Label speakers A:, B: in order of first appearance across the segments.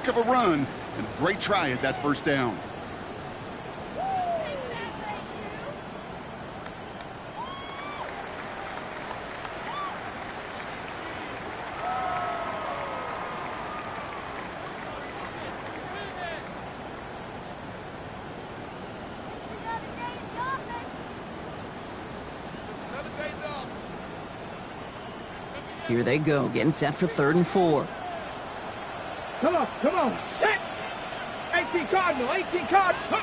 A: heck of a run and a great try at that first down.
B: Here they go, getting set for 3rd and 4.
C: Come on, set! 18 Cardinal, 18 Cardinal!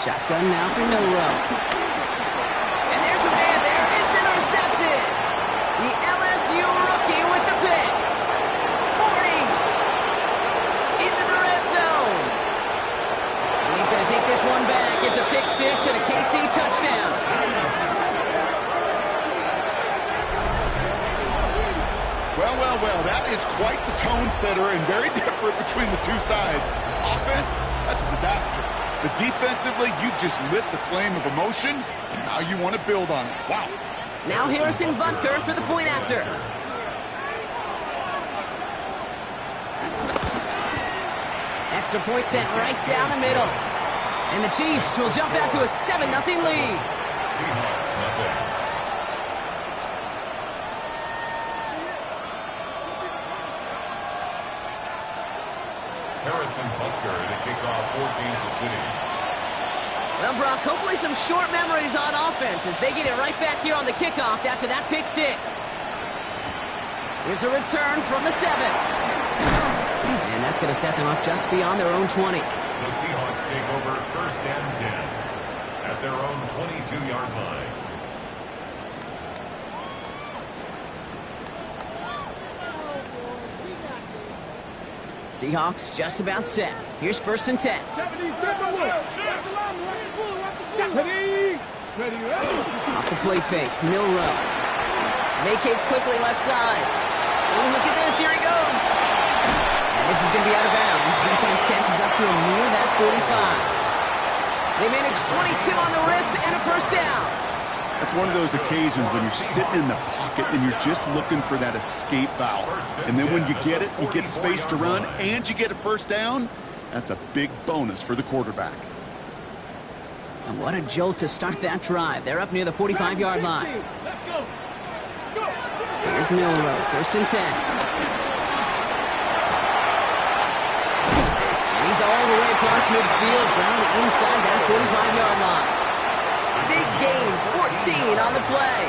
B: Shotgun now for Milroe. And there's a man there, it's intercepted! The LSU rookie with the pick. 40! Into the red zone! And he's going to take this one back. It's a pick 6 and a KC touchdown.
A: Well, that is quite the tone setter and very different between the two sides. Offense, that's a disaster. But defensively, you've just lit the flame of emotion, and now you want to build on it. Wow.
B: Now Harrison Butker for the point after. Extra point sent right down the middle. And the Chiefs will jump out to a 7-0 lead.
D: Seahawks nothing. Harrison Butker to kick off for Kansas City.
B: Well, Brock, hopefully some short memories on offense as they get it right back here on the kickoff after that pick 6. Here's a return from the 7. And that's going to set them up just beyond their own 20.
D: The Seahawks take over 1st and 10 at their own 22-yard line.
B: Seahawks just about set. Here's 1st and 10. Off the play fake, Milroe. Vacates quickly left side. Oh, look at this, here he goes. And this is going to be out of bounds. Defense catches up to him near that 45. They manage 22 on the rip and a 1st down.
A: That's one of those occasions when you're sitting in the pocket and you're just looking for that escape valve. And then when you get it, you get space to run and you get a 1st down. That's a big bonus for the quarterback.
B: And what a jolt to start that drive. They're up near the 45-yard line. Here's Milroe, 1st and 10. And he's all the way across midfield, down inside that 45-yard line. Big gain, 14 on the play.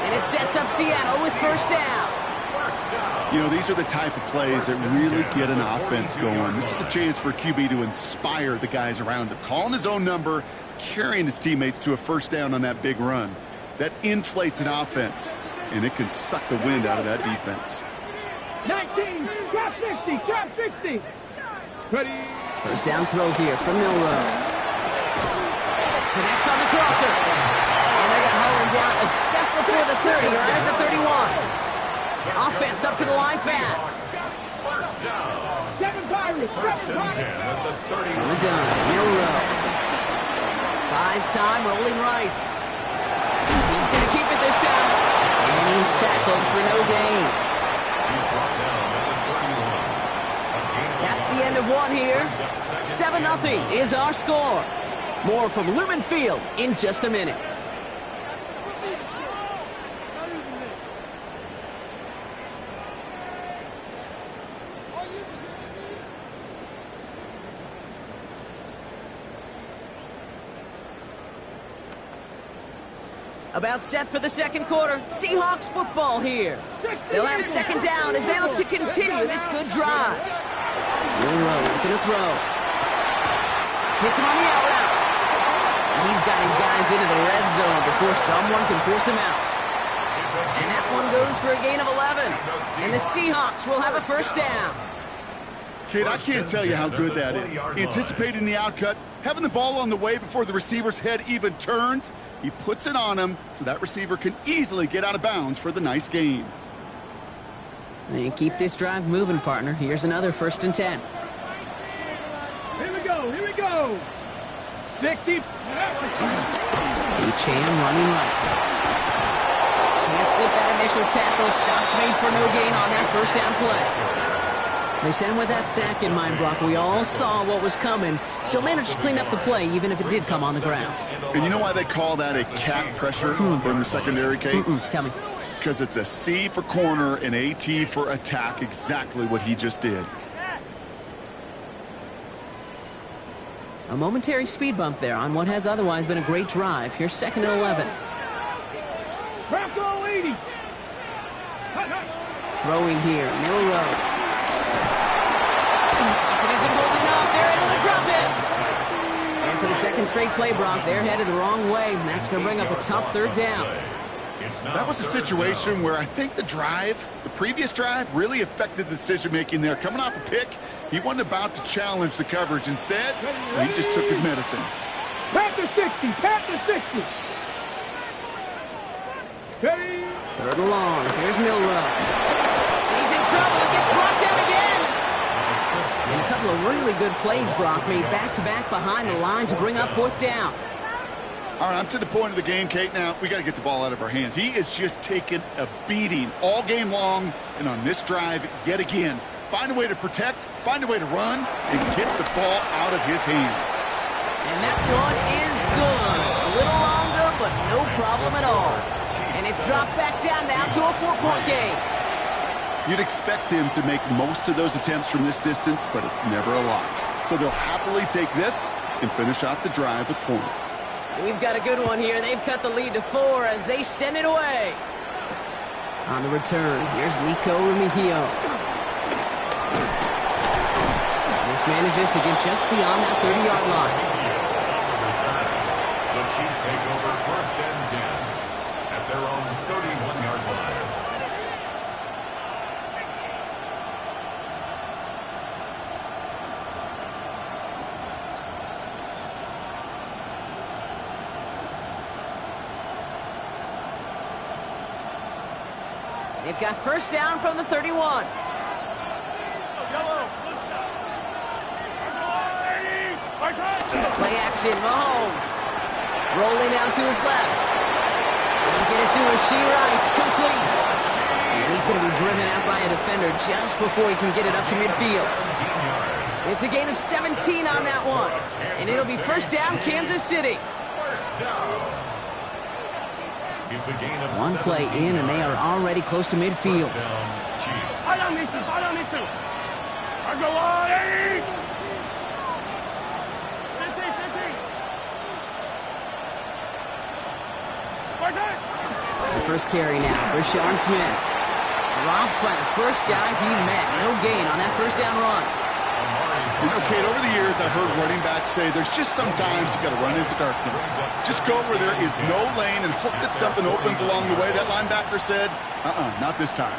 B: And it sets up Seattle with 1st down.
A: You know, these are the type of plays that really get an offense going. This is a chance for QB to inspire the guys around him. Calling his own number, carrying his teammates to a 1st down on that big run. That inflates an offense, and it can suck the wind out of that defense.
C: 19, trap 60, trap 60. Ready.
B: 1st down throw here from Milroe. Connects on the crosser. And they got Holland down a step before the 30, right at the 31. Offense up to the line fast.
C: 7 Pirates.
D: 1st and 10 at the 30.
B: On the gun, Milroe. Buys time, rolling right. He's going to keep it this time. And he's tackled for no gain.
D: He's brought down at the 31.
B: That's the end of one here. 7-0 is our score. More from Lumen Field in just a minute. About set for the 2nd quarter. Seahawks football here. They'll have 2nd down as they look to continue this good drive. Milroe looking to throw. Hits him on the out route. He's got his guys into the red zone before someone can force him out. And that one goes for a gain of 11. And the Seahawks will have a 1st down.
A: Kid, I can't tell you how good that is. Anticipating the outcut, having the ball on the way before the receiver's head even turns. He puts it on him so that receiver can easily get out of bounds for the nice gain.
B: And keep this drive moving, partner. Here's another 1st and 10.
C: Here we go. 60.
B: Achane running right. Can't slip that initial tackle. Stops made for no gain on that 1st down play. They sent him with that sack in mind, Brock. We all saw what was coming. Still managed to clean up the play, even if it did come on the ground.
A: And you know why they call that a cat pressure from the secondary, Kate?
B: Tell me.
A: Because it's a C for corner and a T for attack, exactly what he just did.
B: A momentary speed bump there on what has otherwise been a great drive. Here's 2nd and 11.
C: Bronco 80.
B: Throwing here, Milroe. It isn't holding up. They're into the drop-in. And for the second straight play, Brock, they're headed the wrong way, and that's going to bring up a tough 3rd down.
A: That was a situation where I think the previous drive, really affected the decision-making there. Coming off a pick, he wasn't about to challenge the coverage. Instead, he just took his medicine.
C: Panther 60. Panther 60. Steady.
B: 3rd and long. Here's Milroe. He's in trouble. It gets brought down again. And a couple of really good plays, Brock, made back-to-back behind the line to bring up 4th down.
A: All right, I'm to the point of the game, Kate. Now, we got to get the ball out of our hands. He is just taking a beating all game long, and on this drive, yet again, find a way to protect, find a way to run, and get the ball out of his hands.
B: And that one is good. A little longer, but no problem at all. And it's dropped back down now to a 4-point game.
A: You'd expect him to make most of those attempts from this distance, but it's never a lot. So they'll happily take this and finish off the drive with points.
B: We've got a good one here. They've cut the lead to 4 as they send it away. On the return, here's Nico Remigio. This manages to get just beyond that 30-yard line.
D: The Chiefs take over 1st and 10 at their own 31-yard line.
B: They've got 1st down from the 31. Play action, Mahomes. Rolling out to his left. And get it to Rashee Rice, complete. And he's going to be driven out by a defender just before he can get it up to midfield. It's a gain of 17 on that one. And it'll be 1st down, Kansas City.
D: It's a gain of
B: One play in, and they are already close to midfield. The first carry now, Rashawn Smith. Dropped by the first guy he met. No gain on that 1st down run.
A: You know, Kate, over the years, I've heard running backs say there's just sometimes you got to run into darkness. Just go where there is no lane and hope that something opens along the way. That linebacker said, not this time.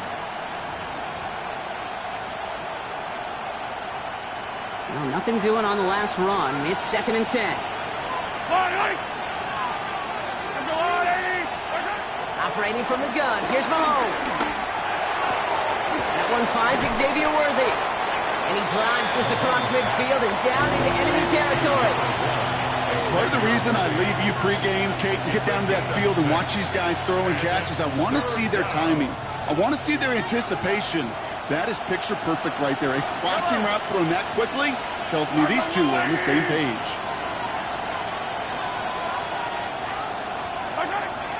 B: Well, nothing doing on the last run. It's 2nd and 10. Operating from the gun. Here's Mahomes. That one finds Xavier Worthy. And he drives this across midfield and down into enemy territory.
A: Part of the reason I leave you pregame, Kate, and get down to that field and watch these guys throw and catch is I want to see their timing. I want to see their anticipation. That is picture perfect right there. A crossing route thrown that quickly tells me these two are on the same page.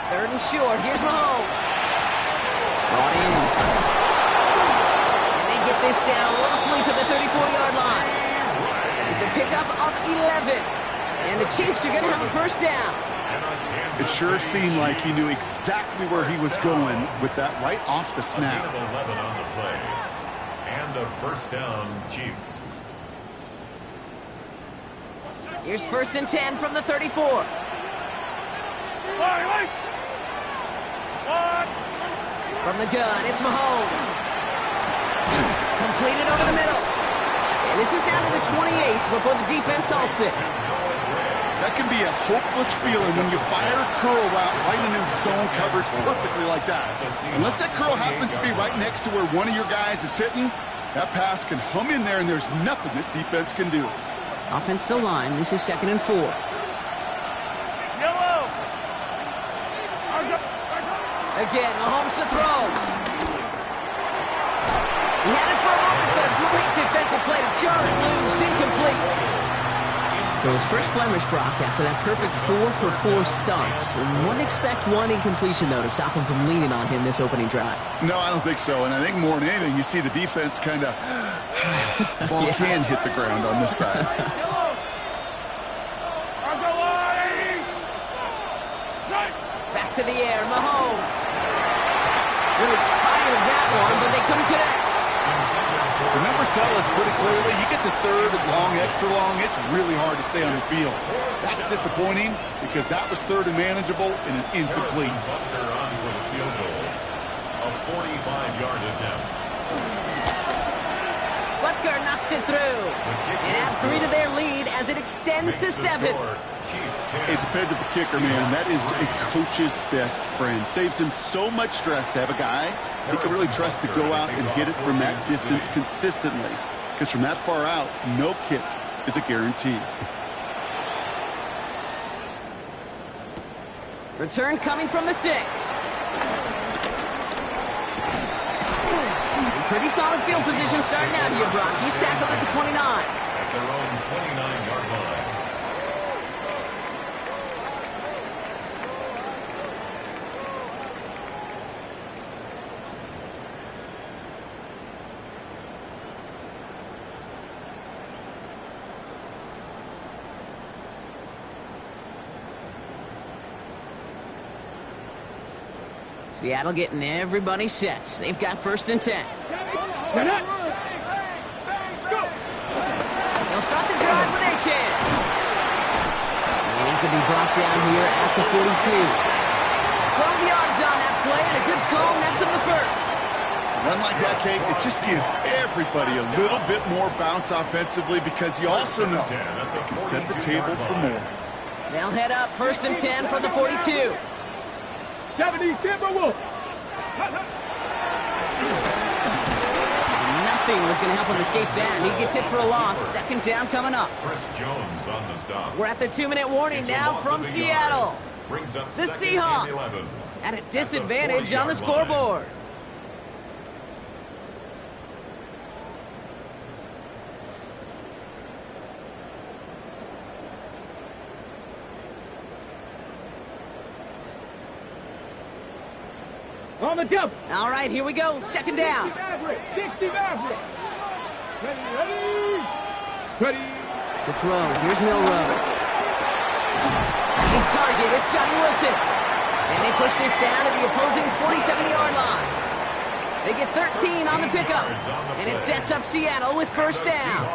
B: 3rd and short. Here's Mahomes. Brought in. And they get this down roughly to the 34-yard line. It's a pickup of 11. And the Chiefs are going to have a 1st down.
A: It sure seemed like he knew exactly where he was going with that right off the snap.
D: 11 on the play. And a 1st down, Chiefs.
B: Here's 1st and 10 from the 34. From the gun, it's Mahomes. Completed over the middle. And this is down to the 28 before the defense halts it.
A: That can be a hopeless feeling when you fire a curl route right into zone coverage perfectly like that. Unless that curl happens to be right next to where one of your guys is sitting, that pass can hum in there and there's nothing this defense can do.
B: Offensive line, this is 2nd and 4. Again, Mahomes to throw. He had it for a moment, but a great defensive play to jar it loose. Incomplete. So his first blemish, Brock, after that perfect 4-for-4 starts. Wouldn't expect one incompletion, though, to stop him from leaning on him this opening drive.
A: No, I don't think so. And I think more than anything, you see the defense kind of... ball can hit the ground on this side.
B: Back to the air, Mahomes. Really fired that one, but they couldn't connect.
A: The numbers tell us pretty clearly, you get to third and long, extra long, it's really hard to stay on the field. That's disappointing because that was third and manageable and an incomplete.
D: Butker on for the field goal. A 45-yard attempt.
B: Butker knocks it through. And add 3 to their lead as it extends to 7.
A: A dependable kicker, man, that is a coach's best friend. Saves him so much stress to have a guy he can really trust to go out and hit it from that distance consistently. Because from that far out, no kick is a guarantee.
B: Return coming from the 6. Pretty solid field position starting out here, Brock. He's tackled at the 29.
D: At their own 29-yard line.
B: Seattle getting everybody set. They've got 1st and 10. They'll start the drive with Achane. And he's going to be brought down here at the 42. 12 yards on that play, and a good call nets him the 1st.
A: Run like that, Kate, it just gives everybody a little bit more bounce offensively because you also know they can set the table for more.
B: They'll head up 1st and 10 from the 42.
C: 70 Timberwolves.
B: Nothing was going to help him escape that. He gets hit for a loss. 2nd down coming up.
D: Chris Jones on the stop.
B: We're at the 2-minute warning now from Seattle.
D: Brings up
B: The
D: 2nd and 11.
B: Seahawks at a disadvantage on the scoreboard.
C: On the double.
B: All right, here we go. 2nd down.
C: 60 Maverick. Ready.
B: To throw. Here's Milroe. His target, it's Johnny Wilson. And they push this down to the opposing 47-yard line. They get 13 on the pickup. And it sets up Seattle with 1st down.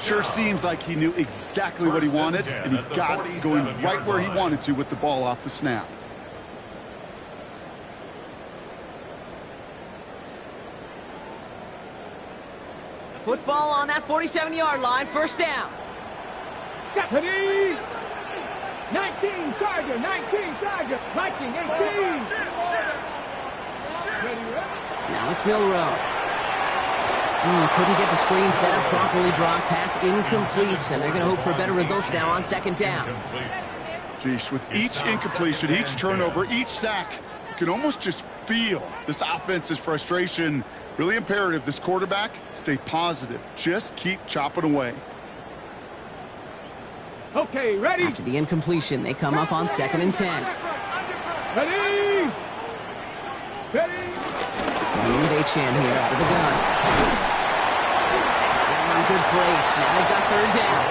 A: Sure seems like he knew exactly what he wanted, and he got it going right where he wanted to with the ball off the snap.
B: Football on that 47-yard line. 1st down.
C: Japanese. 19 Charger. 19 Charger. Viking 18. Ready.
B: Now it's Milroe. Couldn't get the screen set up properly, Brock. Pass incomplete, and they're going to hope for better results now on 2nd down.
A: Jeez, with each incompletion, each turnover, each sack, you can almost just feel this offense's frustration. Really imperative, this quarterback, stay positive. Just keep chopping away.
C: Okay, ready.
B: After the incompletion, they come up on 2nd and 10.
C: Ready. Ready.
B: And Achane here out of the gun. That one good for H. Now they've got 3rd down.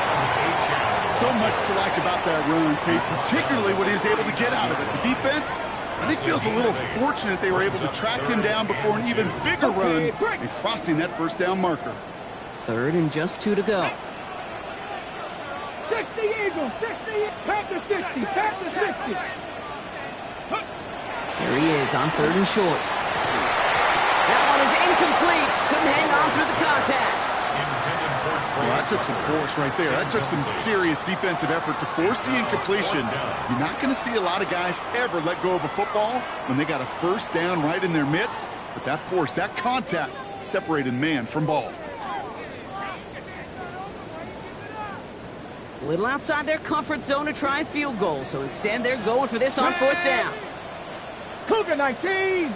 A: So much to like about that run, Kate, particularly when he was able to get out of it. The defense, I think, feels a little fortunate they were able to track him down before an even bigger run and crossing that 1st down marker.
B: 3rd and just 2 to go.
C: 60 Eagles. 60. Panther 60. Panther 60.
B: There he is on 3rd and short. That one is incomplete. Couldn't hang on through the contact.
A: Well, that took some force right there. That took some serious defensive effort to force the incompletion. You're not going to see a lot of guys ever let go of a football when they got a 1st down right in their midst. But that force, that contact, separated man from ball.
B: A little outside their comfort zone to try a field goal, so instead they're going for this on 4th down.
C: Cougar 19.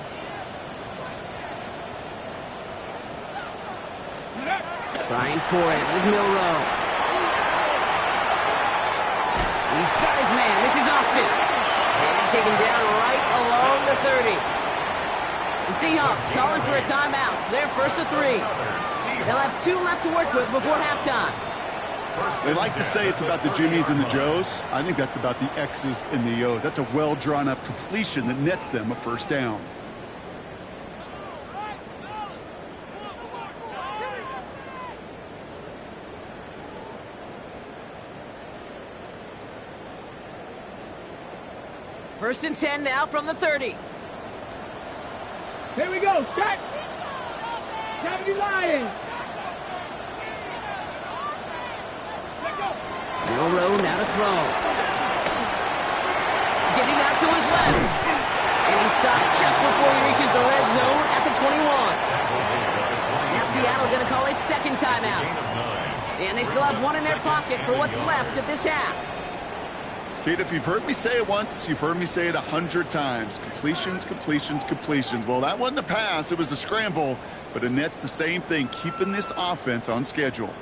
B: Trying for it with Milroe. He's got his man. This is Austin. And he taken down right along the 30. The Seahawks calling for a timeout. So they're first to 3. They'll have 2 left to work with before halftime.
A: They like to say it's about the Jimmies and the Joes. I think that's about the X's and the O's. That's a well-drawn-up completion that nets them a first down.
B: First and 10 now from the 30.
C: Here we go. Set. 70 Lions.
B: Milroe now to throw. Getting out to his left. And he stopped just before he reaches the red zone at the 21. Now Seattle going to call it second timeout. And they still have 1 in their pocket for what's left of this half.
A: Kate, if you've heard me say it once, you've heard me say it 100 times. Completions, completions, completions. Well, that wasn't a pass. It was a scramble. But it nets the same thing, keeping this offense on schedule.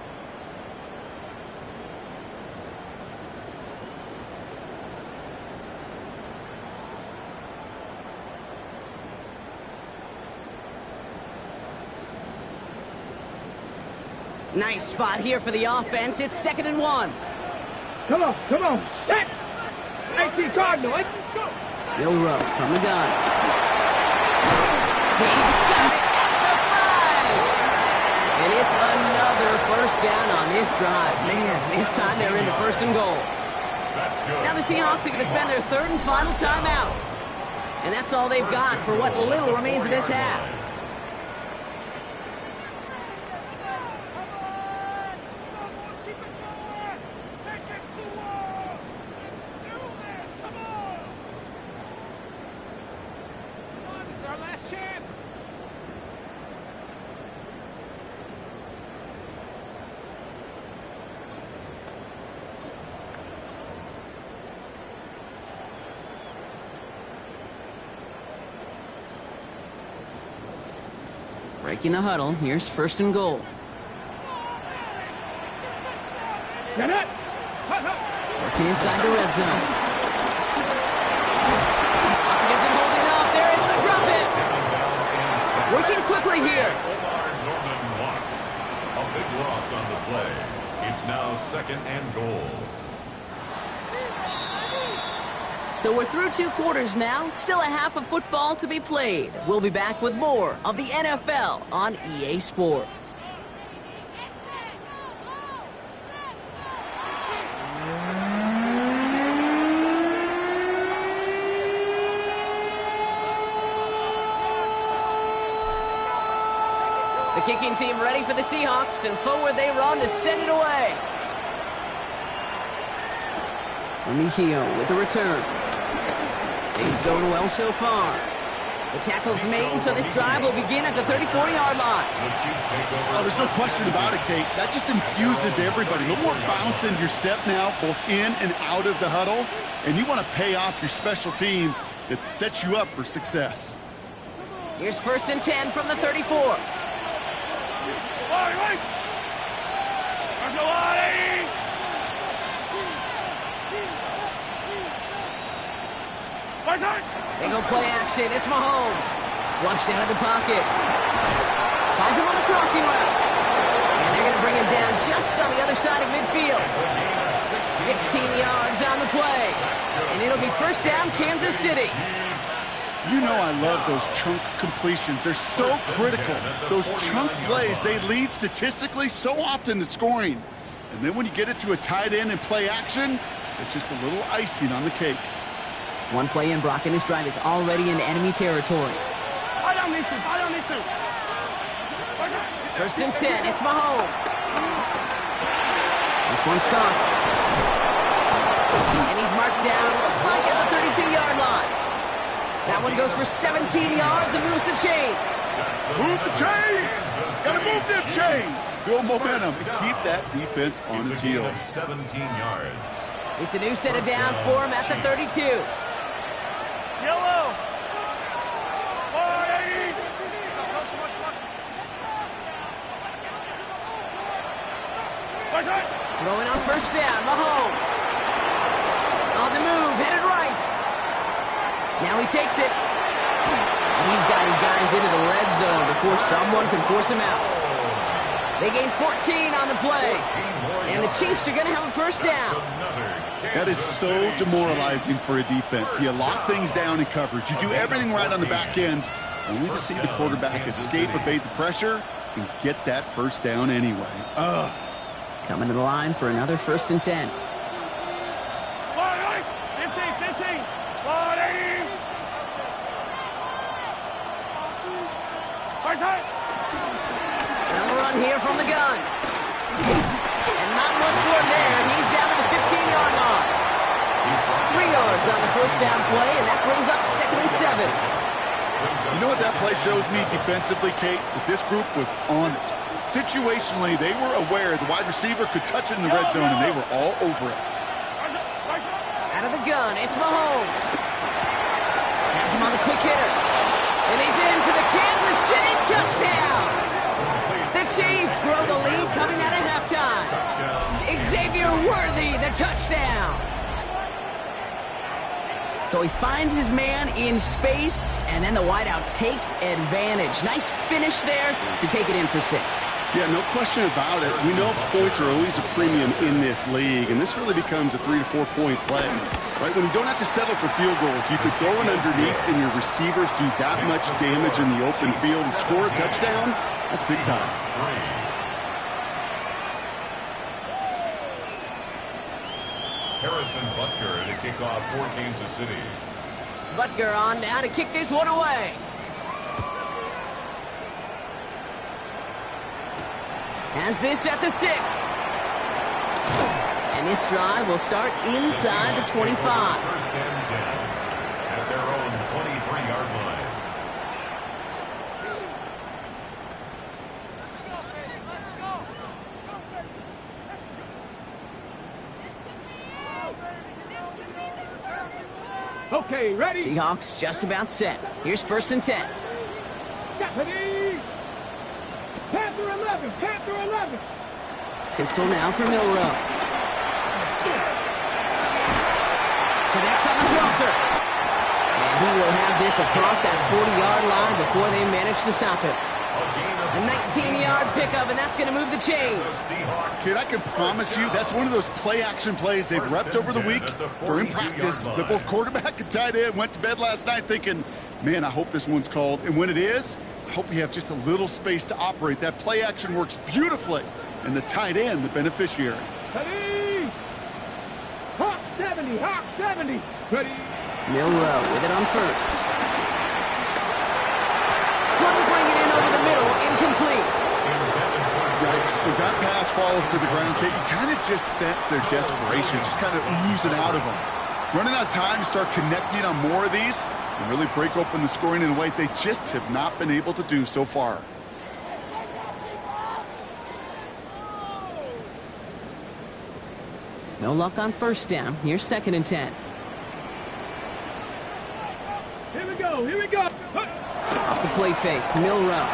B: Nice spot here for the offense. It's 2nd and 1.
C: Come on. Set. 19 Cardinal. Let's go.
B: Milroe from the gun. He's got it at the 5. And it's another first down on this drive. Man, this time they're into 1st and goal. Now the Seahawks are going to spend their 3rd and final timeout. And that's all they've got for what little remains of this half. Breaking the huddle. Here's 1st and goal.
C: Get it.
B: Working inside the red zone. Offense isn't holding up. They're able to drop it. Working quickly here.
D: A big loss on the play. It's now 2nd and goal.
B: So we're through 2 quarters now. Still a half of football to be played. We'll be back with more of the NFL on EA Sports. The kicking team ready for the Seahawks, and forward they run to send it away. Remigio with the return. Things going well so far. The tackle's made, so this drive will begin at the 34-yard line.
A: Oh, there's no question about it, Kate. That just infuses everybody. A little more bounce in your step now, both in and out of the huddle. And you want to pay off your special teams that sets you up for success.
B: Here's 1st and 10 from the 34. They go play action. It's Mahomes. Flushed out of the pocket. Finds him on the crossing route. And they're going to bring him down just on the other side of midfield. 16 yards on the play. And it'll be 1st down, Kansas City.
A: You know I love those chunk completions. They're so critical. Those chunk plays, they lead statistically so often to scoring. And then when you get it to a tight end and play action, it's just a little icing on the cake.
B: One play in, Brock, and this drive is already in enemy territory. 1st and 10, it's Mahomes. This one's caught. And he's marked down, looks like at the 32-yard line. That one goes for 17 yards and moves the chains.
A: Move the chains! Gotta move them chains! Build momentum and keep that defense on its heels.
D: 17 yards.
B: It's a new set of downs for him at the 32.
C: Yellow.
B: Throwing on first down, Mahomes. On the move, headed right. Now he takes it. He's got his guys into the red zone before someone can force him out. They gain 14 on the play. And the Chiefs are going to have a first down.
A: That is so demoralizing for a defense. You lock things down in coverage. You do everything right on the back end, only to see the quarterback escape, evade the pressure, and get that first down anyway. Ugh.
B: Coming to the line for another 1st and 10.
C: 15, 15, 40.
B: Another run here from the gun. And not much more there. He's down to the 15-yard line. 3 yards on the first down play, and that brings up 2nd and 7.
A: You know what that play shows me defensively, Kate? That this group was on it. Situationally, they were aware the wide receiver could touch it in the red zone, and they were all over it.
B: Out of the gun, it's Mahomes. Has him on the quick hitter. And he's in for the Kansas City touchdown. The Chiefs grow the lead coming out of halftime. Xavier Worthy, the touchdown. So he finds his man in space, and then the wideout takes advantage. Nice finish there to take it in for 6.
A: Yeah, no question about it. We know points are always a premium in this league, and this really becomes a 3 to 4 point play. Right, when you don't have to settle for field goals, you could throw it underneath, and your receivers do that much damage in the open field and score a touchdown. That's big time.
D: Harrison Butker to kick off for Kansas City.
B: Butker on now to kick this one away. Has this at the 6. And this drive will start inside the 25.
D: First and 10 at their own 23-yard line.
C: Okay, ready?
B: Seahawks just about set. Here's 1st and 10.
C: Ready? Panther 11, Panther 11.
B: Pistol now for Milrow. Connects on the crosser. And he will have this across that 40-yard line before they manage to stop it. A 19-yard pickup, and that's going to move the chains.
A: Kid, I can promise you that's one of those play-action plays they've repped over the week. During practice, that both quarterback and tight end went to bed last night thinking, man, I hope this one's called. And when it is, I hope we have just a little space to operate. That play-action works beautifully, and the tight end, the beneficiary.
C: Ready? Hawk 70, Hawk 70. Ready?
B: Milrow with it on 1st. Couldn't bring it in over the middle, incomplete.
A: Yikes. As that pass falls to the ground, Kate, you kind of just sense their desperation, just kind of oozing out of them. Running out of time to start connecting on more of these and really break open the scoring in a way they just have not been able to do so far.
B: No luck on 1st down. Here's 2nd and 10.
C: Here we go, here we go.
B: Off the play fake, Milrow.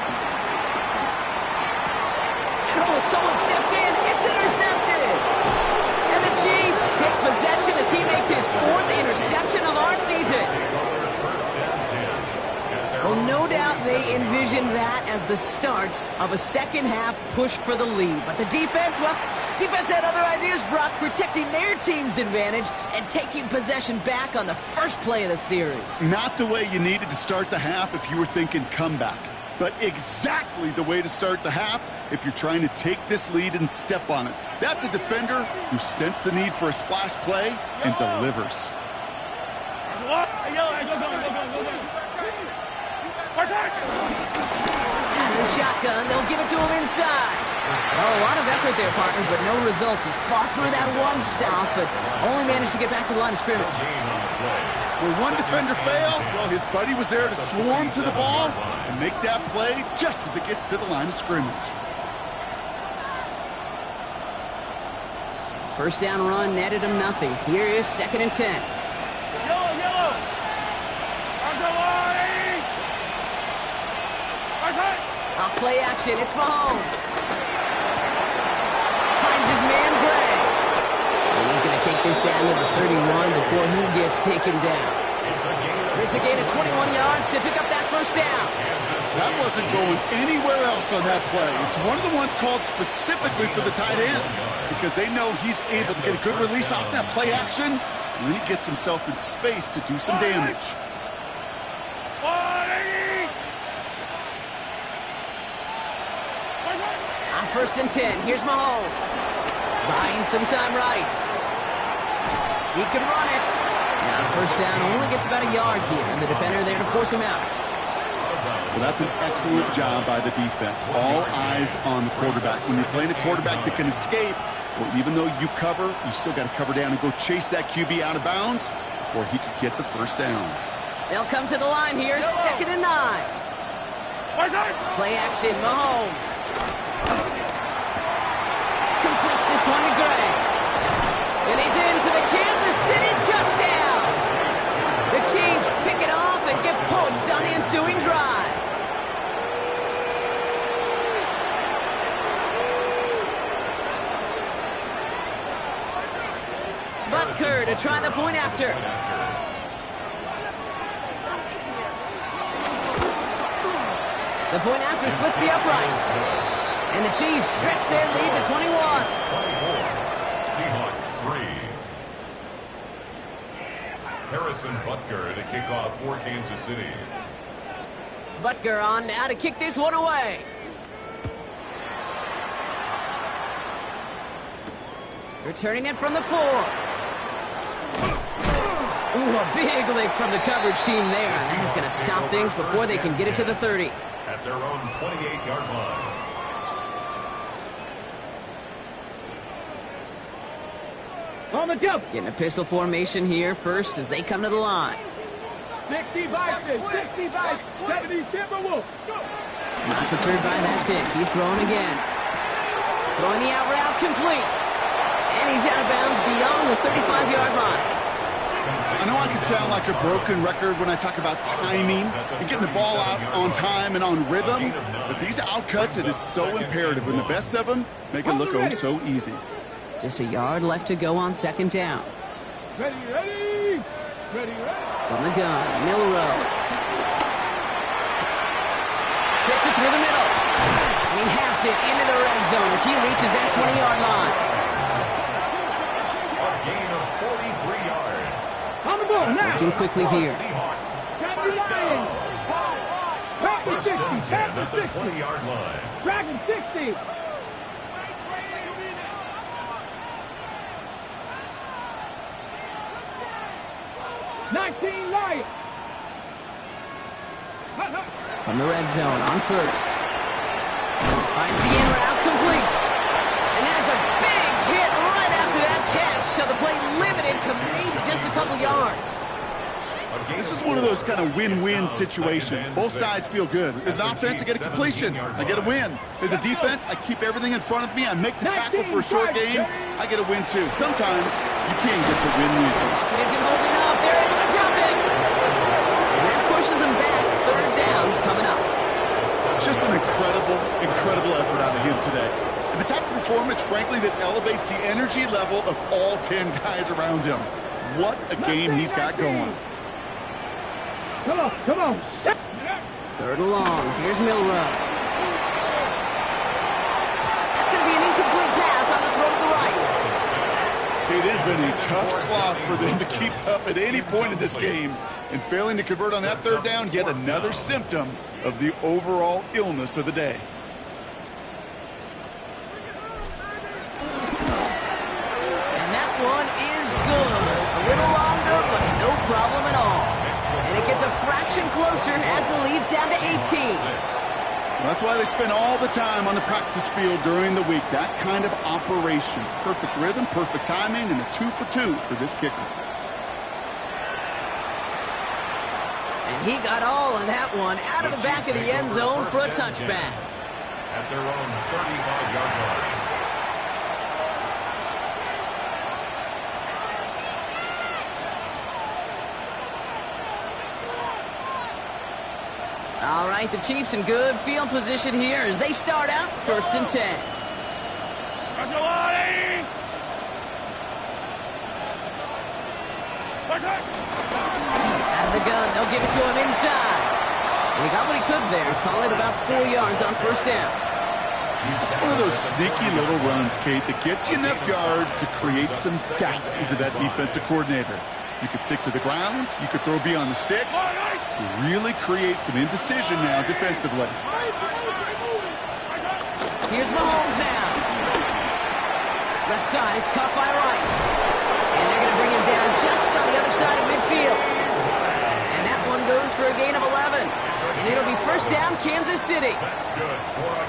B: Oh, someone stepped in. It's intercepted. And the Chiefs take possession as he makes his 4th interception of our season. Well, no doubt they envisioned that as the start of a second-half push for the lead. But the defense, well, defense had other ideas, Brock, protecting their team's advantage and taking possession back on the first play of the series.
A: Not the way you needed to start the half if you were thinking comeback, but exactly the way to start the half if you're trying to take this lead and step on it. That's a defender who sensed the need for a splash play and delivers.
B: And the shotgun, they'll give it to him inside. Oh, a lot of effort there, partner, but no results. He fought through that one stop, but only managed to get back to the line of scrimmage.
A: When one defender failed, well, his buddy was there to swarm to the ball and make that play just as it gets to the line of scrimmage.
B: First down run netted him nothing. Here is 2nd and 10.
C: Yellow, yellow.
B: Off play action, it's Mahomes. Finds his man get this down to the 31 before he gets taken down. It's a gain of 21 yards to pick up that first down.
A: That wasn't going anywhere else on that play. It's one of the ones called specifically for the tight end because they know he's able to get a good release off that play action, and then he gets himself in space to do some damage.
B: On 1st and 10, here's Mahomes. Buying some time right. He can run it. And on 1st down, only gets about a yard here, and the defender there to force him out.
A: Well, that's an excellent job by the defense. All eyes on the quarterback. When you're playing a quarterback that can escape, well, even though you cover, you still got to cover down and go chase that QB out of bounds before he could get the first down.
B: They'll come to the line here, 2nd and 9. Play action, Mahomes. Completes this one to Gray. And he's in for the Kansas City touchdown. The Chiefs pick it off and get points on the ensuing drive. Butker to try the point after. The point after splits the upright. And the Chiefs stretch their lead to 21.
D: 24. Seahawks 3. Harrison Butker to kick off for Kansas City.
B: Butker on now to kick this one away. Returning it from the 4. Ooh, a big lick from the coverage team there. That is going to stop things before they can get it to the 30.
D: At their own 28-yard line.
C: On the jump.
B: Getting a pistol formation here first as they come to the line.
C: 60 Vikings, 60 Vikings, 70 Timberwolves. Go.
B: Not deterred by that pick. He's throwing again. Throwing the out route complete. And he's out of bounds beyond the 35-yard line.
A: I know I can sound like a broken record when I talk about timing and getting the ball out on time and on rhythm, but these outcuts, it is so imperative, and the best of them make it look oh so easy.
B: Just a yard left to go on 2nd down.
C: Ready, ready, ready, ready.
B: From the gun, Milrow. Fits it through the middle. And he has it into the red zone as he reaches that 20-yard line.
D: A gain of 43 yards.
C: On the ball now.
B: Working quickly here.
D: Seahawks.
C: Grab the
D: First down.
C: Lions. Back to 60,
D: First and 10
C: back
D: at
C: to
D: the
C: 60.
D: 20-yard line.
C: Dragon 60. Lions.
B: From the red zone on 1st. Finds the in route complete. And there's a big hit right after that catch. So the play limited to maybe just a couple yards.
A: This is one of those kind of win-win situations. Both sides feel good. As an offense, I get a completion. I get a win. As a defense, I keep everything in front of me. I make the tackle for a short game. I get a win, too. Sometimes you can't get to win-win.
B: It isn't holding up. They're able to drop it. And that pushes them back. 3rd down coming up.
A: Just an incredible effort out of him today. And the type of performance, frankly, that elevates the energy level of all 10 guys around him. What a game he's got going.
C: Come on, come on.
B: 3rd and long. Here's Milrow. That's going to be an incomplete pass on the throw to the right.
A: It has been a tough slog for them to keep up at any point in this game. And failing to convert on that 3rd down, yet another symptom of the overall illness of the day.
B: And that one is good. A little longer, but no problem at all. And it gets a fraction closer as the lead's down to 18.
A: That's why they spend all the time on the practice field during the week. That kind of operation. Perfect rhythm, perfect timing, and a 2 for 2 for this kicker.
B: And he got all of that one out of the back of the end zone for a touchback.
D: At their own 35-yard line.
B: All right, the Chiefs in good field position here as they start out 1st and 10. Out of the gun, they'll give it to him inside. And he got what he could there. Call it about 4 yards on first down.
A: It's one of those sneaky little runs, Kate, that gets you enough yards to create some doubt into that defensive coordinator. You could stick to the ground. You could throw beyond the sticks. You really create some indecision now defensively.
B: Here's Mahomes now. Left side, it's caught by Rice. And they're going to bring him down just on the other side of midfield. And that one goes for a gain of 11. And it'll be first down, Kansas City.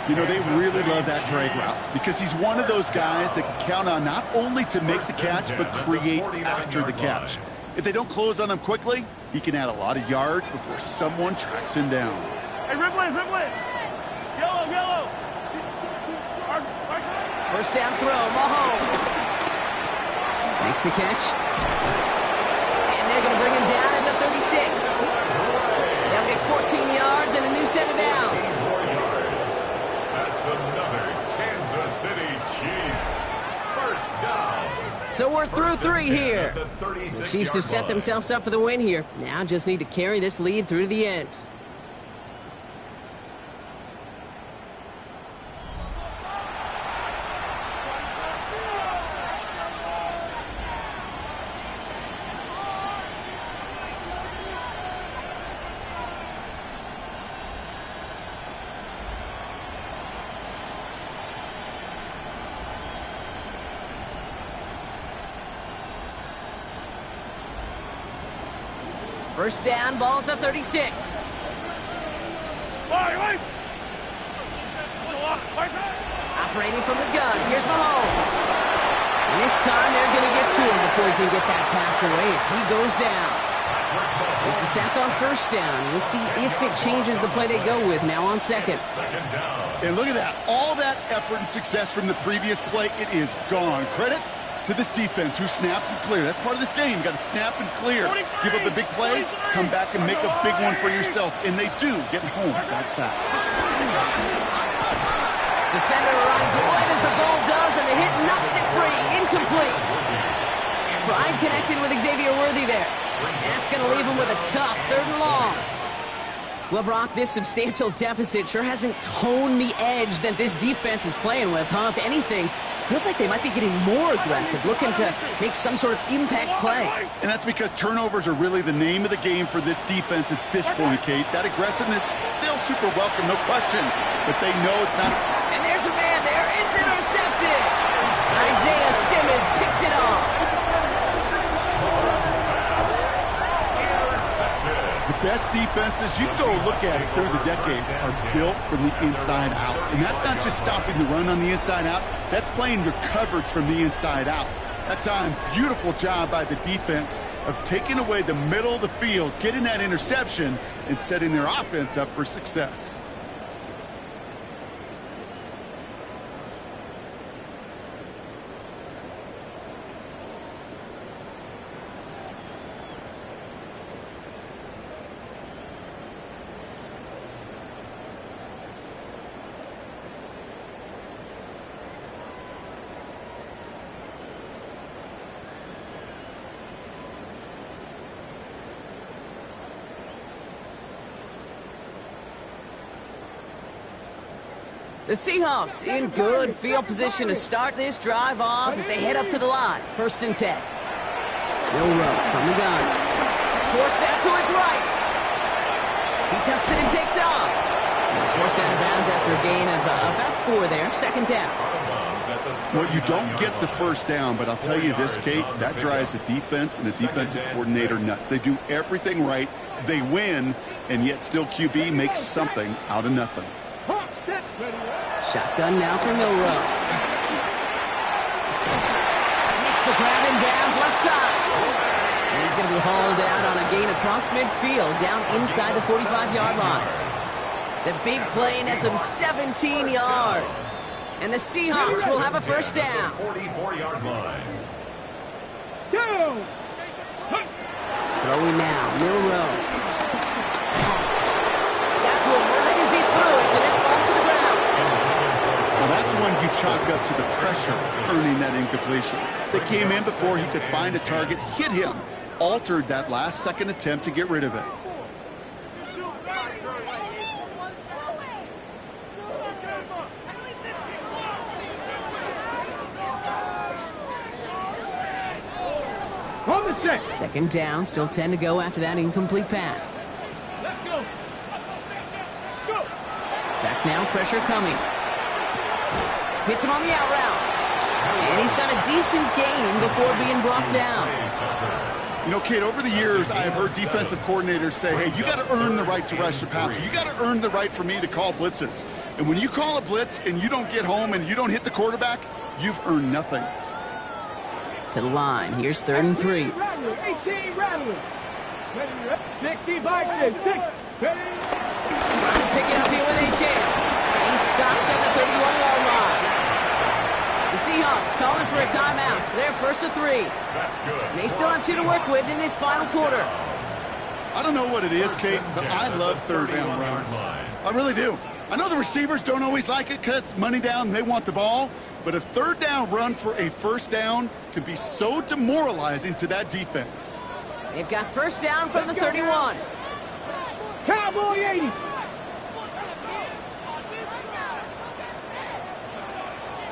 A: You know, they really love that drag route because he's one of those guys that can count on not only to make the catch, but create after the catch. If they don't close on him quickly, he can add a lot of yards before someone tracks him down.
C: Hey, Ripley. Yellow.
B: First down throw, Mahomes. Makes the catch. And they're going to bring him down at the 36. They'll get 14 yards and a new set of downs.
D: 4 yards. That's another Kansas City Chiefs. First down.
B: So we're through 3 here.
D: The
B: Chiefs have set themselves up for the win here. Now just need to carry this lead through to the end. First down, ball at the 36. Operating from the gun, here's Mahomes. And this time they're going to get to him before he can get that pass away as he goes down. It's a sack on first down. We'll see if it changes the play they go with now on second.
A: And look at that. All that effort and success from the previous play, it is gone. Credit to this defense who snapped and cleared. That's part of this game. You got to snap and clear. Give up a big play, come back and make a big one for yourself. And they do get home that sack.
B: Defender arrives right as the ball does, and the hit knocks it free. Incomplete. Pride connected with Xavier Worthy there. And that's going to leave him with a tough 3rd and long. Well, Brock, this substantial deficit sure hasn't toned the edge that this defense is playing with, huh? If anything, feels like they might be getting more aggressive, looking to make some sort of impact play.
A: And that's because turnovers are really the name of the game for this defense at this point, Kate. That aggressiveness still super welcome, no question. But they know it's not.
B: And there's a man there. It's intercepted. Isaiah Simmons picks it off.
A: The best defenses, you go look at it through the decades, are built from the inside out. And that's not just stopping the run on the inside out. That's playing your coverage from the inside out. That time, beautiful job by the defense of taking away the middle of the field, getting that interception, and setting their offense up for success.
B: The Seahawks in good field position to start this drive off as they head up to the line. 1st and 10. Milroe from the gun. Forced out to his right. He tucks it and takes off. He's forced out of bounds after a gain of about 4 there. 2nd down.
A: Well, you don't get the first down, but I'll tell you this, Kate, that drives the defense and the defensive coordinator nuts. They do everything right. They win, and yet still QB makes something out of nothing.
B: Shotgun now for Milroe. Makes the grab in bounds left side. And he's going to be hauled out on a gain across midfield down inside the 45-yard line. The big play nets him 17 yards. And the Seahawks will have a first down.
D: 44-yard line.
B: Throwing now, Milroe. Got to him right as he threw it, and it falls to the ground.
A: Well, that's when you chalk up to the pressure earning that incompletion. They came in before he could find a target, hit him, altered that last-second attempt to get rid of it.
C: On the set.
B: Second down, still 10 to go after that incomplete pass.
C: Let's go. Go.
B: Back now, pressure coming. Hits him on the out route. And he's got a decent gain before being brought down.
A: You know, Kate, over the years, I have heard defensive coordinators say, hey, you got to earn the right to rush the passer. You got to earn the right for me to call blitzes. And when you call a blitz and you don't get home and you don't hit the quarterback, you've earned nothing.
B: To the line. Here's 3rd and 3.
C: 18 Rattler. 65 to 6.
B: Trying to pick it up here with HM. He's stopped at the 31-yard line. The Seahawks calling for a timeout. So they're 1st and 3.
D: That's good.
B: They still have 2 to work with in this final quarter.
A: I don't know what it is, Kate, but I love third down runs. I really do. I know the receivers don't always like it because it's money down, they want the ball. But a third down run for a first down can be so demoralizing to that defense.
B: They've got first down from the 31.
C: Cowboy 80.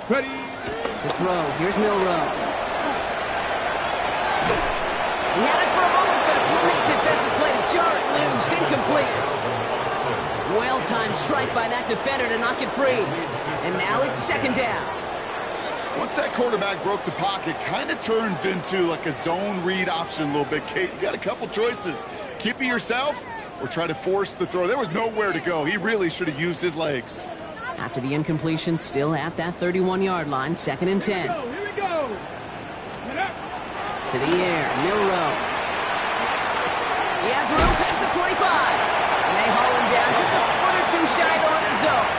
C: Ready.
B: To throw. Here's Milroe. He had it for a moment, but a great defensive play to jar it loose. Incomplete. Well-timed strike by that defender to knock it free. And now it's 2nd down.
A: Once that quarterback broke the pocket, kind of turns into like a zone read option a little bit. Kate, you got a couple choices. Keep it yourself or try to force the throw. There was nowhere to go. He really should have used his legs.
B: After the incompletion, still at that 31-yard line, 2nd and 10.
C: Here we go.
B: To the air, Milroe. He has room past the 25. And they haul him down just a foot or two shy of the red zone.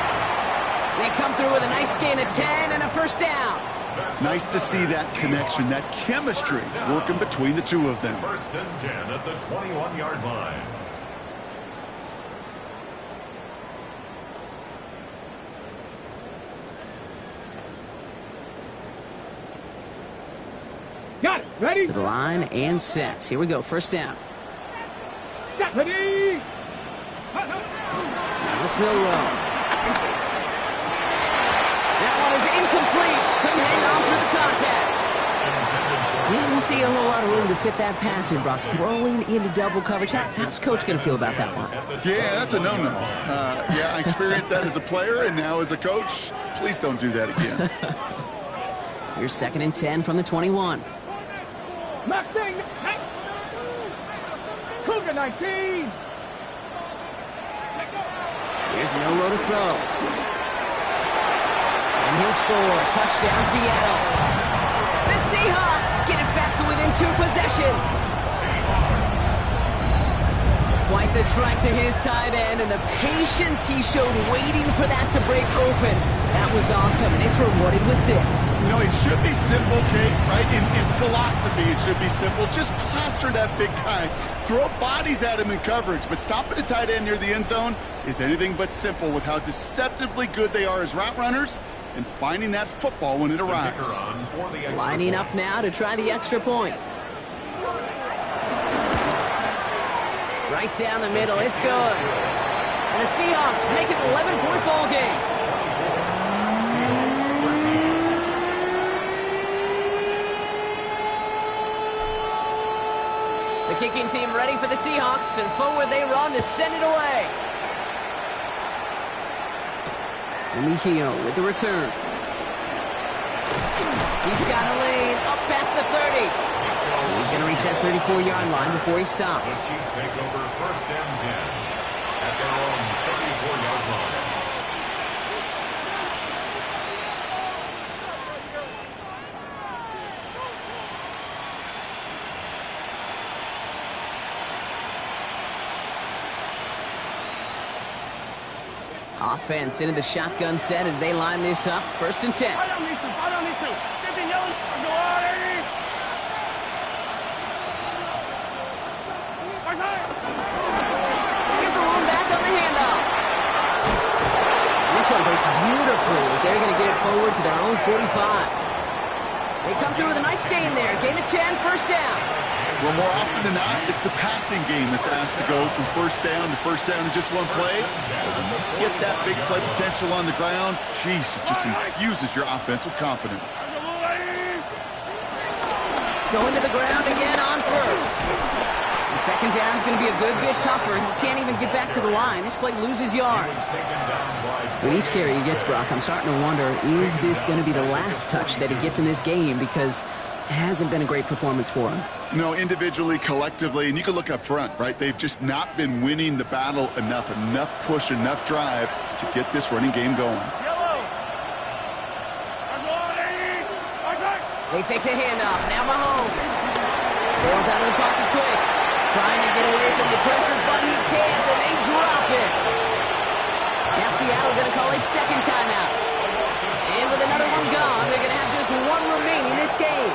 B: They come through with a nice gain of 10 and a first down.
A: Nice to see that connection, that chemistry working between the two of them.
D: 1st and 10 at the 21-yard line.
C: Got it. Ready.
B: To the line and set. Here we go, first down.
C: Ready.
B: Now it's Milroe. That one is incomplete. Couldn't hang on through the contact. Didn't see a whole lot of room to fit that pass in, Brock. Throwing into double coverage. How's Coach going to feel about that one?
A: Yeah, that's a no-no. Yeah, I experienced that as a player and now as a coach. Please don't do that again.
B: Here's 2nd and 10 from the 21.
C: Mustang. Cougar 19.
B: Here's Milroe to throw. And he'll score. Touchdown, Seattle. The Seahawks get it back to within 2 possessions. Quite the strike to his tight end, and the patience he showed waiting for that to break open. That was awesome, and it's rewarded with 6.
A: You know, it should be simple, Kate, right? In philosophy, it should be simple. Just plaster that big guy. Throw bodies at him in coverage, but stopping a tight end near the end zone is anything but simple with how deceptively good they are as route runners and finding that football when it arrives.
B: Lining up now to try the extra points. Right down the middle, it's good. And the Seahawks make it an 11-point ball game. The kicking team ready for the Seahawks, and forward they run to send it away. Mejio with the return. He's got a lane up past the 30. He's going to reach that 34-yard line before he stops.
D: The Chiefs take over 1st and 10 at their own 34-yard line.
B: Offense into the shotgun set as they line this up. 1st and 10. Here's the lone back on the handoff. And this one breaks beautifully as they're going to get it forward to their own 45. They come through with a nice gain there. Gain of 10, first down.
A: Well, more often than not, it's the passing game that's asked to go from first down in just one play. But when you get that big play potential on the ground, geez, it just infuses your offense with confidence.
B: Going to the ground again on first. And second down is going to be a good bit tougher. He can't even get back to the line. This play loses yards. With each carry he gets, Brock, I'm starting to wonder, is this going to be the last touch that he gets in this game? Because it hasn't been a great performance for him.
A: No, individually, collectively, and you can look up front, right? They've just not been winning the battle enough push, enough drive to get this running game going.
B: They fake the handoff. Now Mahomes bails out of the pocket quick. Trying to get away from the pressure, but he can't, and they drop it. Now Seattle going to call it second timeout. And with another one gone, they're going to have just one remaining this game.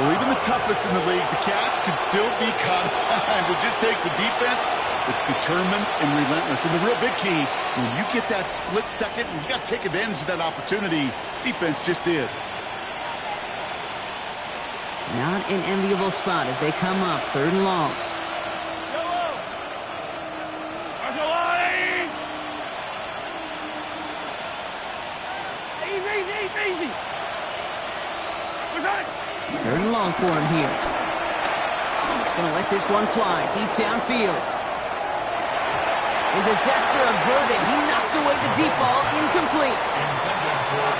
A: Well, even the toughest in the league to catch can still be caught at times. It just takes a defense that's determined and relentless. And the real big key, when you get that split second, you got to take advantage of that opportunity. Defense just did.
B: Not an enviable spot as they come up, third and long.
C: Easy.
B: Third and long for him here. Gonna let this one fly deep downfield. And disaster averted. He knocks away the deep ball, incomplete.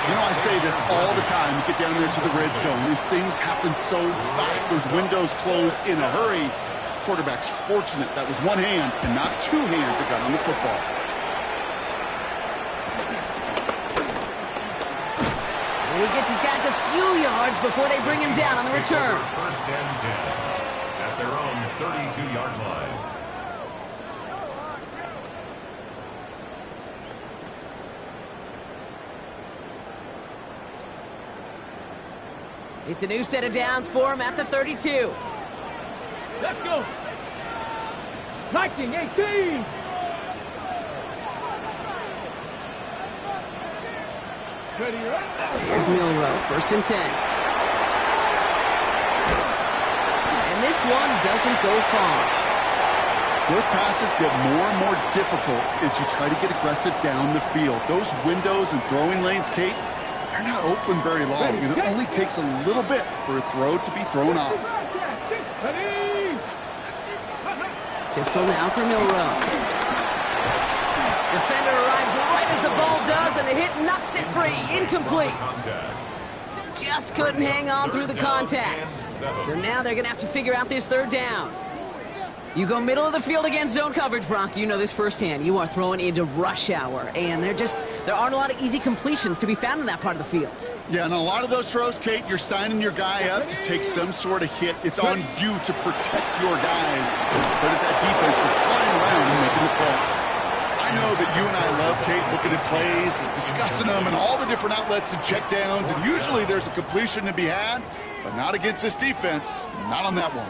A: You know, I say this all the time. You get down there to the red zone, and things happen so fast. Those windows close in a hurry. Quarterback's fortunate that was one hand and not two hands that got on the football.
B: And he gets his guys a few yards before they bring him down on the return.
D: First and 10 at their own 32-yard line.
B: It's a new set of downs for him at the 32.
C: Let's go. 19-18.
B: Here's Milroe, first and 10. And this one doesn't go far.
A: Those passes get more and more difficult as you try to get aggressive down the field. Those windows and throwing lanes, Kate, they're not open very long, and it only takes a little bit for a throw to be thrown off.
B: Pistol now for Milroe. Defender arrives right as the ball does, and the hit knocks it free. Incomplete. Just couldn't hang on through the contact. So now they're going to have to figure out this third down. You go middle of the field against zone coverage, Brock. You know this firsthand. You are throwing into rush hour, and there aren't a lot of easy completions to be found in that part of the field.
A: Yeah, and a lot of those throws, Kate, you're signing your guy up to take some sort of hit. It's on you to protect your guys. But at that defense, you're flying around and making the play. I know that you and I love, Kate, looking at plays and discussing them and all the different outlets and checkdowns, and usually there's a completion to be had, but not against this defense, not on that one.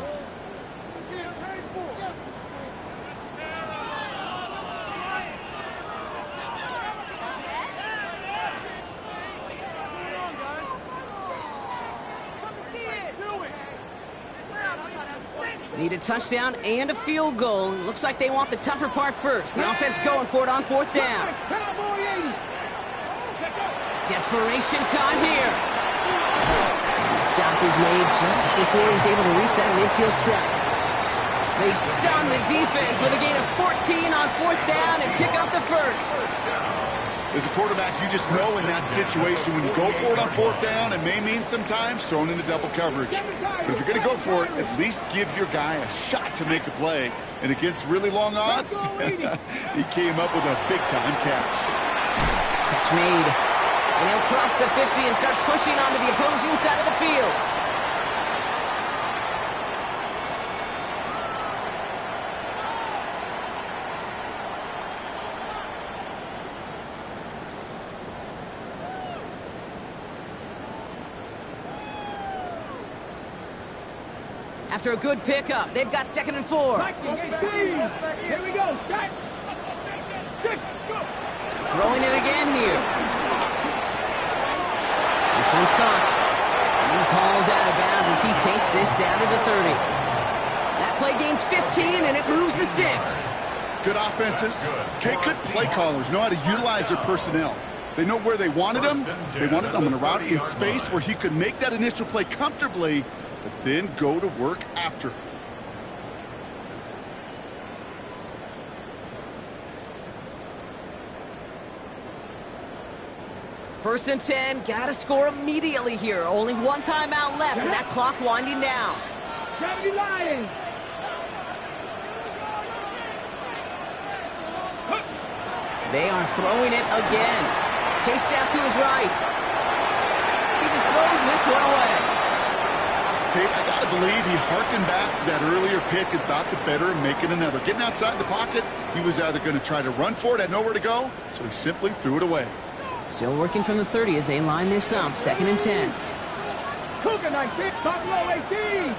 B: Need a touchdown and a field goal. Looks like they want the tougher part first. The offense going for it on fourth down. Desperation time here. The stop is made just before he's able to reach that midfield strike. They stun the defense with a gain of 14 on fourth down and pick up the first.
A: As a quarterback, you just know in that situation when you go for it on fourth down, it may mean sometimes thrown into double coverage. But if you're going to go for it, at least give your guy a shot to make a play. And against really long odds, he came up with a big-time catch.
B: Catch made. And he'll cross the 50 and start pushing onto the opposing side of the field. After a good pickup, they've got 2nd and 4.
C: Here we go.
B: Throwing it again here. This one's caught. He's hauled out of bounds as he takes this down to the 30. That play gains 15, and it moves the sticks.
A: Good offenses. Okay, good play callers know how to utilize their personnel. They know where they wanted him. They wanted him on a route in space where he could make that initial play comfortably, but then go to work after.
B: First and 10, gotta score immediately here. Only one timeout left, and that clock winding down.
C: 70 Lions.
B: They are throwing it again. Chased out to his right. He just throws this one away.
A: Okay, I gotta believe he harkened back to that earlier pick and thought the better of making another. Getting outside the pocket, he was either going to try to run for it, had nowhere to go, so he simply threw it away.
B: Still working from the 30 as they line this up. Second and 10.
C: Cougar 19, Buffalo 18.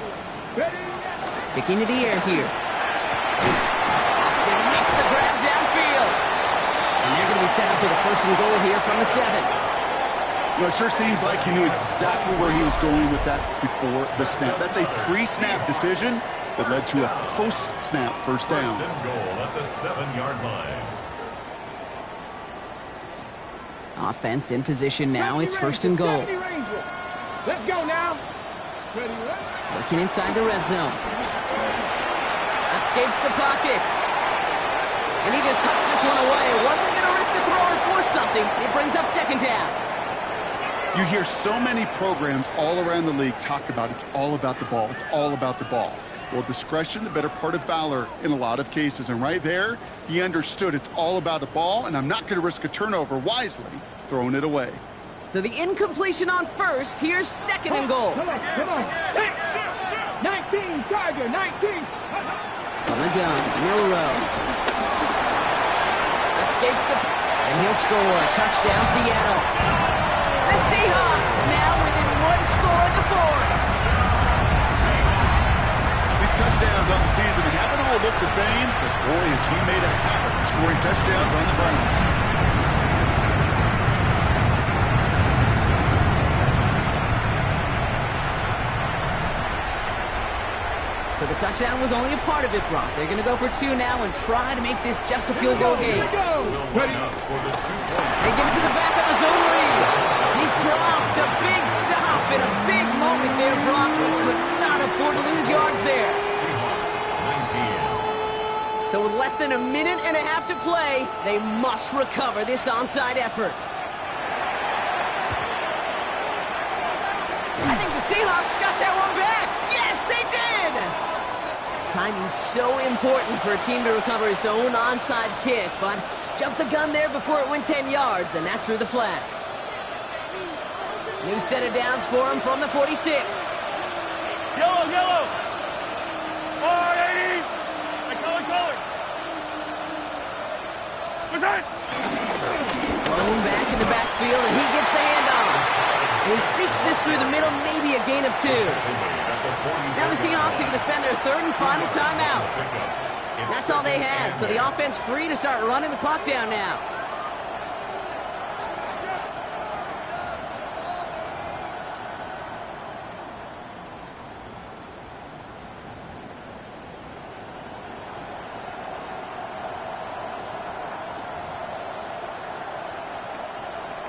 C: Ready?
B: Sticking to the air here. Austin makes the grab downfield. And they're going to be set up with a first and goal here from the 7.
A: You know, it sure seems like he knew exactly where he was going with that before the snap. That's a pre-snap decision that led to a post-snap first down.
D: First and goal at the 7-yard line.
B: Offense in position now. It's first and goal.
C: Let's go now.
B: Working inside the red zone. Escapes the pocket. And he just hucks this one away. Wasn't going to risk a throw or force something. It brings up second down.
A: You hear so many programs all around the league talk about it's all about the ball. It's all about the ball. Well, discretion, the better part of valor in a lot of cases. And right there, he understood it's all about the ball, and I'm not going to risk a turnover, wisely throwing it away.
B: So the incompletion on first. Here's second and goal.
C: Come on. 19, Charger, 19.
B: On the gun, Milrow. Escapes the... And he'll score. Touchdown, Seattle. The Seahawks now within one score of the fourth.
A: These touchdowns on the season haven't all looked the same, but boy, has he made a habit of scoring touchdowns on the ground.
B: So the touchdown was only a part of it, Brock. They're going to go for 2 now and try to make this just a field goal game.
C: Ready?
B: They give it to the back of his own lead. He's dropped a big stop in a big moment there, Brock. They could not afford to lose yards there.
D: Seahawks 19.
B: So with less than a minute and a half to play, they must recover this onside effort. I think the Seahawks got that one back. Yes, they did. Timing's so important for a team to recover its own onside kick, but jumped the gun there before it went 10 yards, and that drew the flag. New set of downs for him from the 46.
C: Yellow. 480. Color. What's that?
B: Thrown back in the backfield, and he gets the handoff. And he sneaks this through the middle, maybe a gain of 2. Now the Seahawks are going to spend their third and final timeout. That's all they had, so the offense free to start running the clock down now.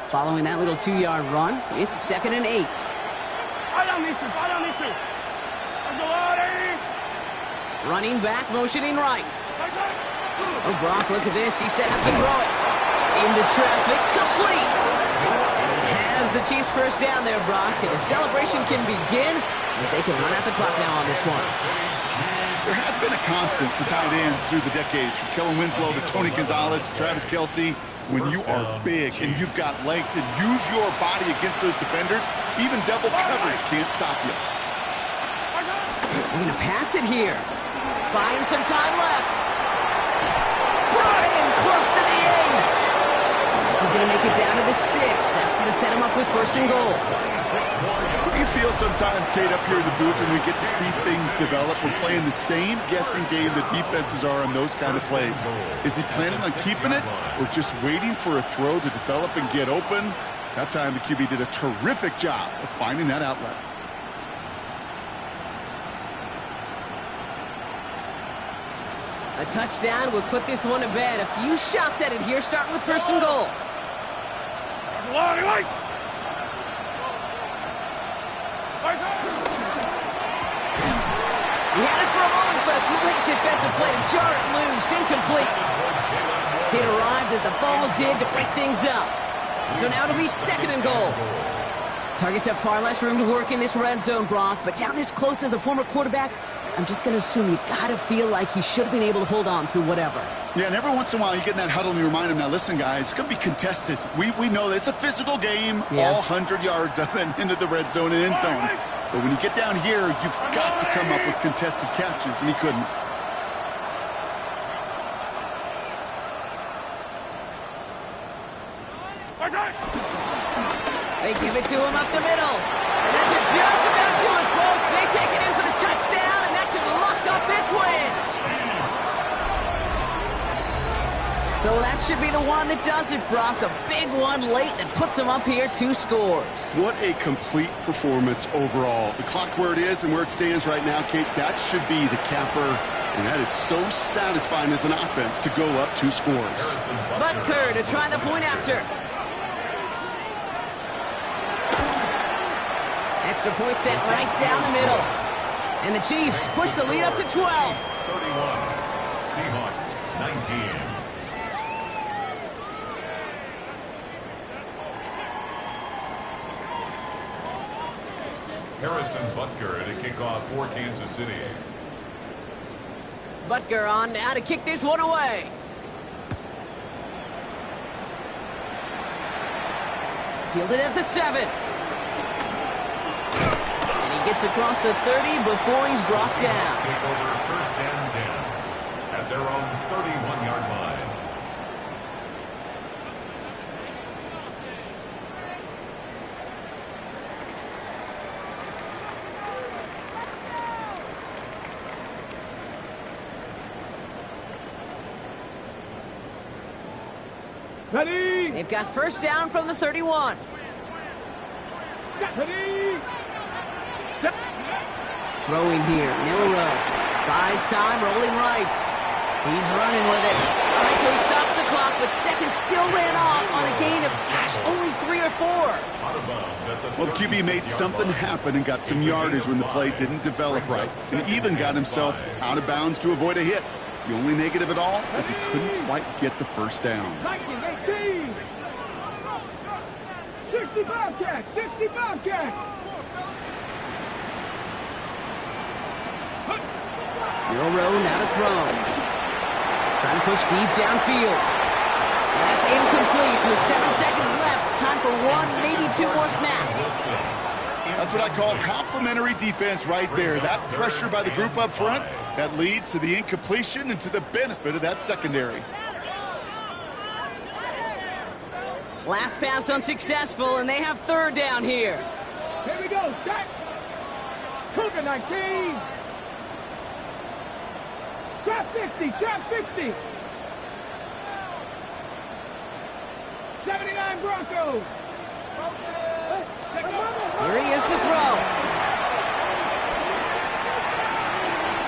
B: Following that little 2-yard run, it's second and 8.
C: Right on these two. Let's go out, 80.
B: Running back, motioning right. Oh, Brock, look at this. He set up to throw it. Into traffic, complete. And he has the Chiefs first down there, Brock. And the celebration can begin as they can run out the clock now on this one.
A: There has been a constant for tight ends through the decades, from Kellen Winslow to Tony Gonzalez to Travis Kelce. When you are big and you've got length and use your body against those defenders, even double coverage can't stop you.
B: They're going to pass it here. Buying some time left. Brought in close to the 8. This is going to make it down to the 6. That's going to set him up with first and goal.
A: You feel sometimes, Kate, up here in the booth when we get to see things develop. We're playing the same guessing game the defenses are on those kind of plays. Is he planning on keeping it or just waiting for a throw to develop and get open? That time the QB did a terrific job of finding that outlet.
B: A touchdown would put this one to bed. A few shots at it here, starting with 1st and goal. He had it for a moment, but a great defensive play to jar it loose. Incomplete. It arrived as the ball did to break things up. So now it'll be 2nd and goal. Targets have far less room to work in this red zone, Brock, but down this close as a former quarterback, I'm just going to assume you got to feel like he should have been able to hold on through whatever.
A: Yeah, and every once in a while you get in that huddle and you remind him, now listen, guys, it's going to be contested. We know this. It's a physical game, all 100 yards up and into the red zone and end zone. But when you get down here, you've got to come up with contested catches, and he couldn't.
B: They give it to him up the middle. And that should just about do it, folks. They take it in for the touchdown, and that should lock up this win. So that should be the one that does it, Brock. A big one late that puts them up here 2 scores.
A: What a complete performance overall. The clock where it is and where it stands right now, Kate, that should be the capper. And that is so satisfying as an offense to go up 2 scores.
B: Butker to try the point after. Extra point set right down the middle. And the Chiefs push the lead up to 12.
D: 31. Seahawks 19. Harrison Butker to kick off for Kansas City.
B: Butker on now to kick this one away. Fielded at the 7. Gets across the 30 before he's brought down.
D: Take over 1st and 10 at their own 31-yard line.
C: Ready?
B: They've got 1st down from the 31.
C: Ready?
B: Throwing here, Milroe. Buys time, rolling right. He's running with it. All right, so he stops the clock, but seconds still ran off on a gain of, only 3 or 4.
A: Well, the QB made something happen and got some yardage when the play didn't develop right. And even got himself out of bounds to avoid a hit. The only negative at all is he couldn't quite get the 1st down.
C: 65 catch! 65 catch!
B: Milroe now to throw. Trying to push deep downfield. And that's incomplete with 7 seconds left. Time for 1, maybe 2 more snaps.
A: That's what I call complimentary defense right there. That pressure by the group up front, that leads to the incompletion and to the benefit of that secondary.
B: Last pass unsuccessful, and they have 3rd down here.
C: Here we go, set! Cougar 19! Trap 50, trap 50! 79 Broncos!
B: Here he is to throw.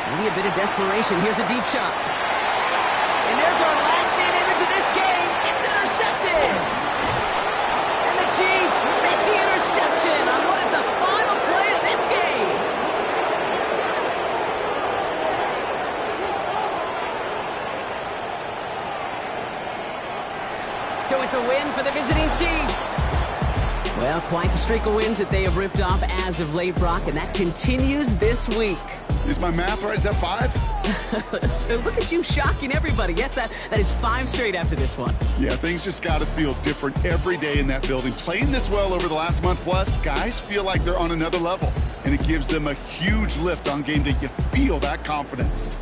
B: Maybe a bit of desperation. Here's a deep shot. And there's our last stand image of this game. It's intercepted! And the Chiefs make the interception on what is the final play of this game. So it's a win for the visiting Chiefs. Well, quite the streak of wins that they have ripped off as of late, Brock, and that continues this week.
A: Is my math right? Is that 5?
B: So look at you shocking everybody. Yes, that is 5 straight after this one.
A: Yeah, things just got to feel different every day in that building. Playing this well over the last month plus, guys feel like they're on another level, and it gives them a huge lift on game day. You feel that confidence.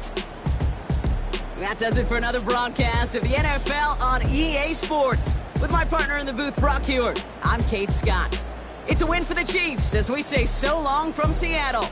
B: That does it for another broadcast of the NFL on EA Sports. With my partner in the booth, Brock Huard, I'm Kate Scott. It's a win for the Chiefs as we say so long from Seattle.